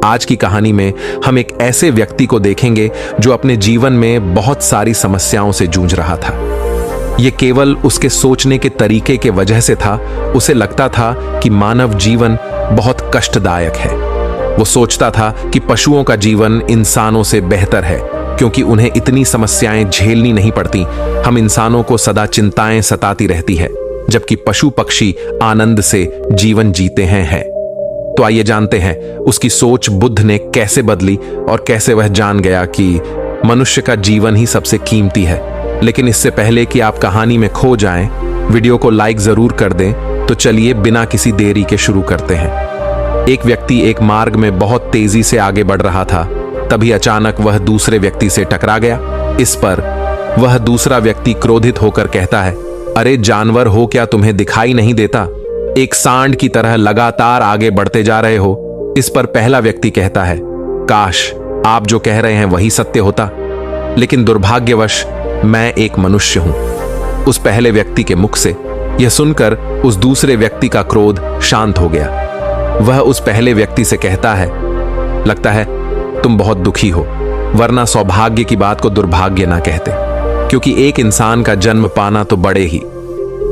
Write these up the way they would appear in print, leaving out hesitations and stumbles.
आज की कहानी में हम एक ऐसे व्यक्ति को देखेंगे जो अपने जीवन में बहुत सारी समस्याओं से जूझ रहा था। यह केवल उसके सोचने के तरीके के वजह से था। उसे लगता था कि मानव जीवन बहुत कष्टदायक है। वो सोचता था कि पशुओं का जीवन इंसानों से बेहतर है क्योंकि उन्हें इतनी समस्याएं झेलनी नहीं पड़ती। हम इंसानों को सदा चिंताएं सताती रहती है, जबकि पशु पक्षी आनंद से जीवन जीते हैं। तो आइए जानते हैं उसकी सोच बुद्ध ने कैसे बदली और कैसे वह जान गया कि मनुष्य का जीवन ही सबसे कीमती है। लेकिन इससे पहले कि आप कहानी में खो जाएं, वीडियो को लाइक जरूर कर दें। तो चलिए बिना किसी देरी के शुरू करते हैं। एक व्यक्ति एक मार्ग में बहुत तेजी से आगे बढ़ रहा था। तभी अचानक वह दूसरे व्यक्ति से टकरा गया। इस पर वह दूसरा व्यक्ति क्रोधित होकर कहता है, अरे जानवर हो क्या, तुम्हें दिखाई नहीं देता? एक सांड की तरह लगातार आगे बढ़ते जा रहे हो। इस पर पहला व्यक्ति कहता है, काश आप जो कह रहे हैं वही सत्य होता, लेकिन दुर्भाग्यवश मैं एक मनुष्य हूं। उस पहले व्यक्ति के मुख से यह सुनकर उस दूसरे व्यक्ति का क्रोध शांत हो गया। वह उस पहले व्यक्ति से कहता है, लगता है तुम बहुत दुखी हो, वरना सौभाग्य की बात को दुर्भाग्य ना कहते, क्योंकि एक इंसान का जन्म पाना तो बड़े ही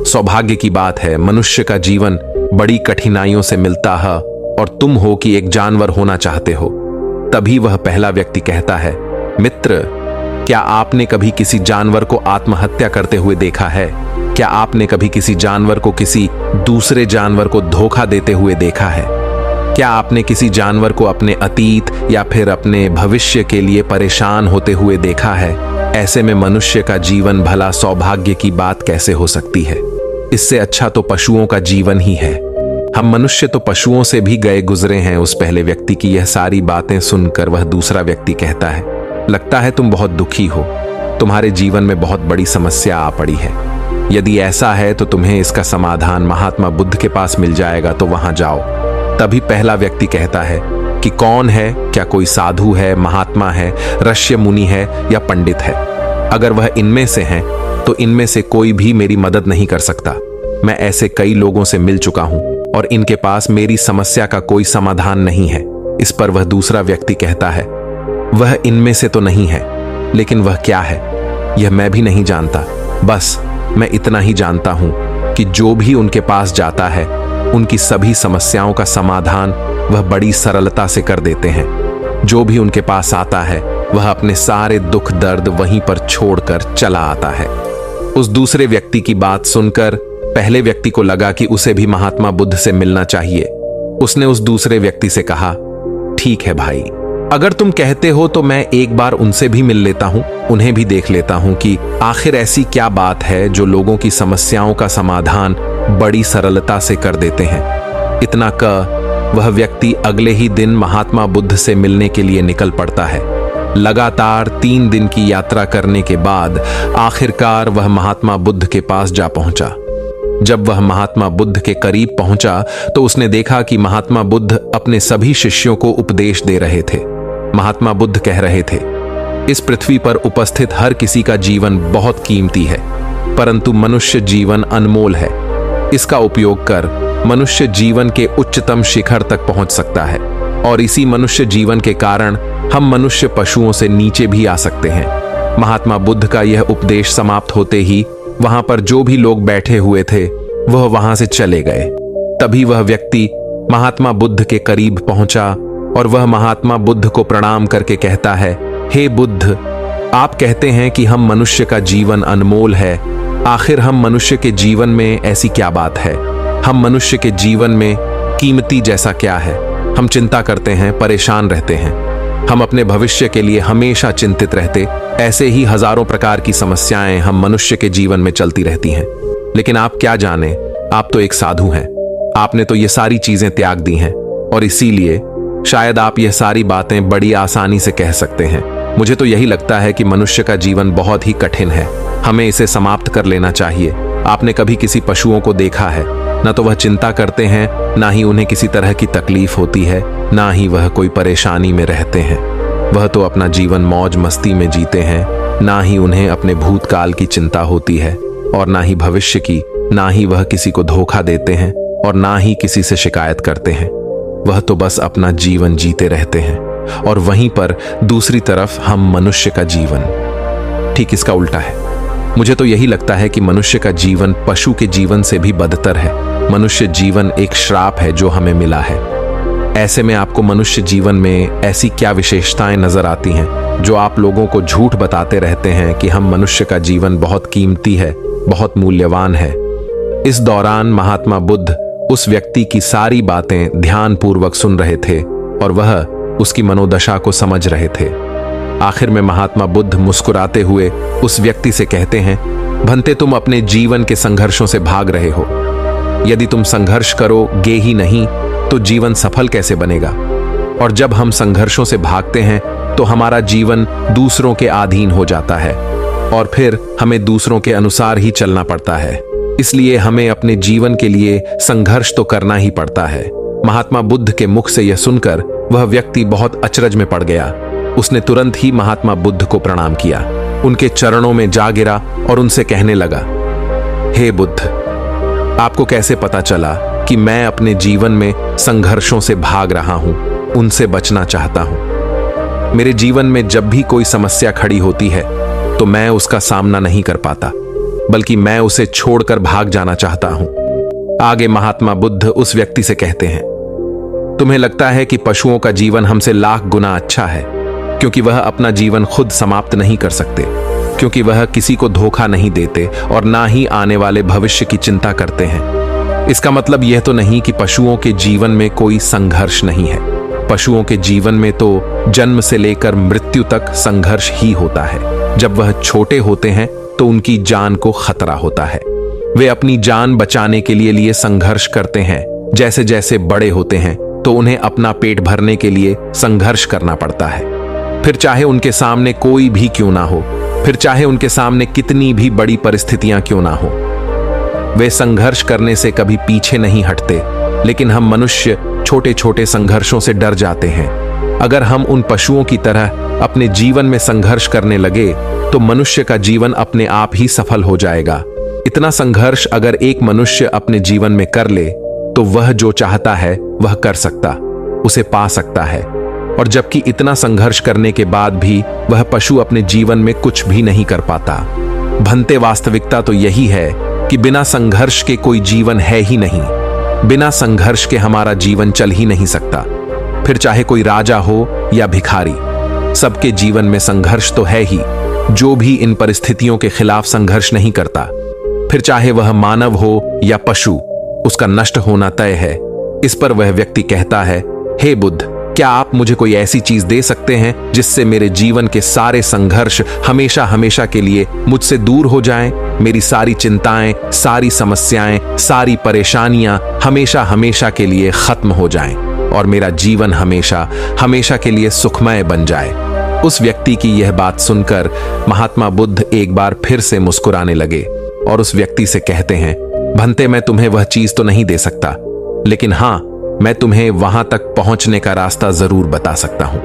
सौभाग्य की बात है। मनुष्य का जीवन बड़ी कठिनाइयों से मिलता है और तुम हो कि एक जानवर होना चाहते हो। तभी वह पहला व्यक्ति कहता है, मित्र, क्या आपने कभी किसी जानवर को आत्महत्या करते हुए देखा है? क्या आपने कभी किसी जानवर को किसी दूसरे जानवर को धोखा देते हुए देखा है? क्या आपने किसी जानवर को अपने अतीत या फिर अपने भविष्य के लिए परेशान होते हुए देखा है? ऐसे में मनुष्य का जीवन भला सौभाग्य की बात कैसे हो सकती है? इससे अच्छा तो पशुओं का जीवन ही है। हम मनुष्य तो पशुओं से भी गए गुजरे हैं। उस पहले व्यक्ति की यह सारी बातें सुनकर वह दूसरा व्यक्ति कहता है, लगता है तुम बहुत दुखी हो, तुम्हारे जीवन में बहुत बड़ी समस्या आ पड़ी है। यदि ऐसा है तो तुम्हें इसका समाधान महात्मा बुद्ध के पास मिल जाएगा, तो वहां जाओ। तभी पहला व्यक्ति कहता है कि कौन है? क्या कोई साधु है, महात्मा है, ऋषि मुनि है या पंडित है? अगर वह इनमें से हैं तो इनमें से कोई भी मेरी मदद नहीं कर सकता। मैं ऐसे कई लोगों से मिल चुका हूं और इनके पास मेरी समस्या का कोई समाधान नहीं है। इस पर वह दूसरा व्यक्ति कहता है, वह इनमें से तो नहीं है, लेकिन वह क्या है यह मैं भी नहीं जानता। बस मैं इतना ही जानता हूं कि जो भी उनके पास जाता है उनकी सभी समस्याओं का समाधान वह बड़ी सरलता से कर देते हैं। जो भी उनके पास आता है वह अपने सारे दुख दर्द वहीं पर छोड़कर चला आता है। उस दूसरे व्यक्ति की बात सुनकर पहले व्यक्ति को लगा कि उसे भी महात्मा बुद्ध से मिलना चाहिए। उसने उस दूसरे व्यक्ति से कहा, ठीक है भाई, अगर तुम कहते हो तो मैं एक बार उनसे भी मिल लेता हूं, उन्हें भी देख लेता हूं कि आखिर ऐसी क्या बात है जो लोगों की समस्याओं का समाधान बड़ी सरलता से कर देते हैं। इतना कह वह व्यक्ति अगले ही दिन महात्मा बुद्ध से मिलने के लिए निकल पड़ता है। लगातार 3 दिन की यात्रा करने के बाद आखिरकार वह महात्मा बुद्ध के पास जा पहुंचा। जब वह महात्मा बुद्ध के करीब पहुंचा तो उसने देखा कि महात्मा बुद्ध अपने सभी शिष्यों को उपदेश दे रहे थे। महात्मा बुद्ध कह रहे थे, इस पृथ्वी पर उपस्थित हर किसी का जीवन बहुत कीमती है, परंतु मनुष्य जीवन अनमोल है। इसका उपयोग कर मनुष्य जीवन के उच्चतम शिखर तक पहुंच सकता है और इसी मनुष्य जीवन के कारण हम मनुष्य पशुओं से नीचे भी आ सकते हैं। महात्मा बुद्ध का यह उपदेश समाप्त होते ही वहां पर जो भी लोग बैठे हुए थे वह वहां से चले गए। तभी वह व्यक्ति महात्मा बुद्ध के करीब पहुंचा और वह महात्मा बुद्ध को प्रणाम करके कहता है, हे बुद्ध, आप कहते हैं कि हम मनुष्य का जीवन अनमोल है। आखिर हम मनुष्य के जीवन में ऐसी क्या बात है? हम मनुष्य के जीवन में कीमती जैसा क्या है? हम चिंता करते हैं, परेशान रहते हैं, हम अपने भविष्य के लिए हमेशा चिंतित रहते। ऐसे ही हजारों प्रकार की समस्याएं हम मनुष्य के जीवन में चलती रहती हैं। लेकिन आप क्या जाने, आप तो एक साधु हैं। आपने तो ये सारी चीजें त्याग दी हैं और इसीलिए शायद आप यह सारी बातें बड़ी आसानी से कह सकते हैं। मुझे तो यही लगता है कि मनुष्य का जीवन बहुत ही कठिन है, हमें इसे समाप्त कर लेना चाहिए। आपने कभी किसी पशुओं को देखा है? न तो वह चिंता करते हैं, ना ही उन्हें किसी तरह की तकलीफ होती है, ना ही वह कोई परेशानी में रहते हैं। वह तो अपना जीवन मौज मस्ती में जीते हैं, ना ही उन्हें अपने भूतकाल की चिंता होती है और ना ही भविष्य की। ना ही वह किसी को धोखा देते हैं और ना ही किसी से शिकायत करते हैं। वह तो बस अपना जीवन जीते रहते हैं, और वहीं पर दूसरी तरफ हम मनुष्य का जीवन ठीक इसका उल्टा है। मुझे तो यही लगता है कि मनुष्य का जीवन पशु के जीवन से भी बदतर है। मनुष्य जीवन एक श्राप है जो हमें मिला है। ऐसे में आपको मनुष्य जीवन में ऐसी क्या विशेषताएं नजर आती हैं जो आप लोगों को झूठ बताते रहते हैं कि हम मनुष्य का जीवन बहुत कीमती है, बहुत मूल्यवान है। इस दौरान महात्मा बुद्ध उस व्यक्ति की सारी बातें ध्यानपूर्वक सुन रहे थे और वह उसकी मनोदशा को समझ रहे थे। आखिर में महात्मा बुद्ध मुस्कुराते हुए उस व्यक्ति से कहते हैं, भंते तुम अपने जीवन के संघर्षों से भाग रहे हो। यदि तुम संघर्ष करोगे ही नहीं तो जीवन सफल कैसे बनेगा? और जब हम संघर्षों से भागते हैं तो हमारा जीवन दूसरों के अधीन हो जाता है और फिर हमें दूसरों के अनुसार ही चलना पड़ता है। इसलिए हमें अपने जीवन के लिए संघर्ष तो करना ही पड़ता है। महात्मा बुद्ध के मुख से यह सुनकर वह व्यक्ति बहुत अचरज में पड़ गया। उसने तुरंत ही महात्मा बुद्ध को प्रणाम किया, उनके चरणों में जा गिरा और उनसे कहने लगा, हे बुद्ध, आपको कैसे पता चला कि मैं अपने जीवन में संघर्षों से भाग रहा हूं, उनसे बचना चाहता हूं? मेरे जीवन में जब भी कोई समस्या खड़ी होती है तो मैं उसका सामना नहीं कर पाता, बल्कि मैं उसे छोड़कर भाग जाना चाहता हूं। आगे महात्मा बुद्ध उस व्यक्ति से कहते हैं, तुम्हें लगता है कि पशुओं का जीवन हमसे लाख गुना अच्छा है, क्योंकि वह अपना जीवन खुद समाप्त नहीं कर सकते, क्योंकि वह किसी को धोखा नहीं देते और ना ही आने वाले भविष्य की चिंता करते हैं। इसका मतलब यह तो नहीं कि पशुओं के जीवन में कोई संघर्ष नहीं है। पशुओं के जीवन में तो जन्म से लेकर मृत्यु तक संघर्ष ही होता है। जब वह छोटे होते हैं तो उनकी जान को खतरा होता है। वे अपनी जान बचाने के लिए संघर्ष करते हैं। जैसे जैसे बड़े होते हैं तो उन्हें अपना पेट भरने के लिए संघर्ष करना पड़ता है। फिर चाहे उनके सामने कोई भी क्यों ना हो, फिर चाहे उनके सामने कितनी भी बड़ी परिस्थितियां क्यों ना हो, वे संघर्ष करने से कभी पीछे नहीं हटते। लेकिन हम मनुष्य छोटे छोटे संघर्षों से डर जाते हैं। अगर हम उन पशुओं की तरह अपने जीवन में संघर्ष करने लगे तो मनुष्य का जीवन अपने आप ही सफल हो जाएगा। इतना संघर्ष अगर एक मनुष्य अपने जीवन में कर ले तो वह जो चाहता है वह कर सकता, उसे पा सकता है। और जबकि इतना संघर्ष करने के बाद भी वह पशु अपने जीवन में कुछ भी नहीं कर पाता। भंते वास्तविकता तो यही है कि बिना संघर्ष के कोई जीवन है ही नहीं। बिना संघर्ष के हमारा जीवन चल ही नहीं सकता। फिर चाहे कोई राजा हो या भिखारी, सबके जीवन में संघर्ष तो है ही। जो भी इन परिस्थितियों के खिलाफ संघर्ष नहीं करता, फिर चाहे वह मानव हो या पशु, उसका नष्ट होना तय है। इस पर वह व्यक्ति कहता है, हे बुद्ध, क्या आप मुझे कोई ऐसी चीज दे सकते हैं जिससे मेरे जीवन के सारे संघर्ष हमेशा हमेशा के लिए मुझसे दूर हो जाएं? मेरी सारी चिंताएं, सारी समस्याएं, सारी परेशानियां हमेशा हमेशा के लिए खत्म हो जाएं और मेरा जीवन हमेशा हमेशा के लिए सुखमय बन जाए। उस व्यक्ति की यह बात सुनकर महात्मा बुद्ध एक बार फिर से मुस्कुराने लगे और उस व्यक्ति से कहते हैं, भंते, मैं तुम्हें वह चीज तो नहीं दे सकता, लेकिन हां, मैं तुम्हें वहां तक पहुंचने का रास्ता जरूर बता सकता हूं।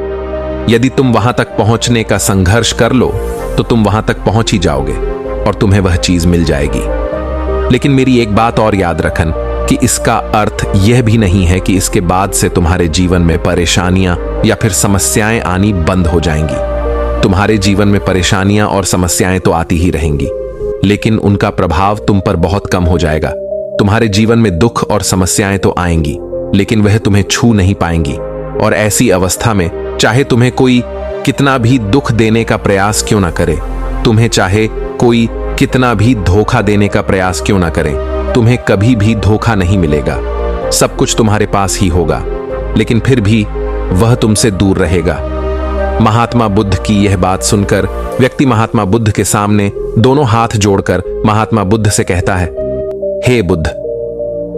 यदि तुम वहां तक पहुंचने का संघर्ष कर लो तो तुम वहां तक पहुंच ही जाओगे और तुम्हें वह चीज मिल जाएगी। लेकिन मेरी एक बात और याद रखन कि इसका अर्थ यह भी नहीं है कि इसके बाद से तुम्हारे जीवन में परेशानियां या फिर समस्याएं आनी बंद हो जाएंगी। तुम्हारे जीवन में परेशानियां और समस्याएं तो आती ही रहेंगी, लेकिन उनका प्रभाव तुम पर बहुत कम हो जाएगा। तुम्हारे जीवन में दुख और समस्याएं तो आएंगी, लेकिन वह तुम्हें छू नहीं पाएंगी। और ऐसी अवस्था में चाहे तुम्हें कोई कितना भी दुख देने का प्रयास क्यों ना करे, तुम्हें चाहे कोई कितना भी धोखा देने का प्रयास क्यों ना करे, तुम्हें कभी भी धोखा नहीं मिलेगा। सब कुछ तुम्हारे पास ही होगा, लेकिन फिर भी वह तुमसे दूर रहेगा। महात्मा बुद्ध की यह बात सुनकर व्यक्ति महात्मा बुद्ध के सामने दोनों हाथ जोड़कर महात्मा बुद्ध से कहता है, हे बुद्ध,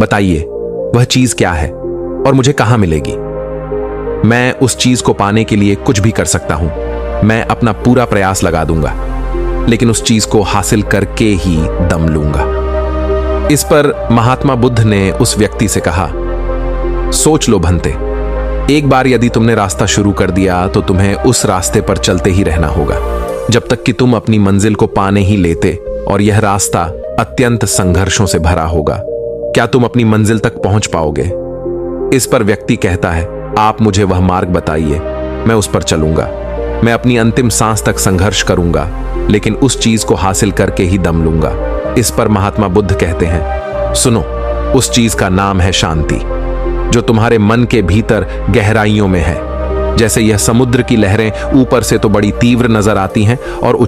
बताइए वह चीज क्या है और मुझे कहां मिलेगी? मैं उस चीज को पाने के लिए कुछ भी कर सकता हूं। मैं अपना पूरा प्रयास लगा दूंगा, लेकिन उस चीज को हासिल करके ही दम लूंगा। इस पर महात्मा बुद्ध ने उस व्यक्ति से कहा, सोच लो भंते, एक बार यदि तुमने रास्ता शुरू कर दिया तो तुम्हें उस रास्ते पर चलते ही रहना होगा जब तक कि तुम अपनी मंजिल को पाने ही लेते, और यह रास्ता अत्यंत संघर्षों से भरा होगा। क्या तुम अपनी मंजिल तक पहुंच पाओगे? इस पर व्यक्ति कहता है, आप मुझे वह मार्ग बताइए, मैं उस पर चलूंगा। मैं अपनी अंतिम सांस तक संघर्ष करूंगा, लेकिन उस चीज को हासिल करके ही दम लूंगा। इस पर महात्मा बुद्ध कहते हैं, सुनो, उस चीज का नाम है शांति, जो तुम्हारे मन के भीतर गहराइयों में है। जैसे यह समुद्र की लहरें ऊपर से तो बड़ी तीव्र नजर आती हैं और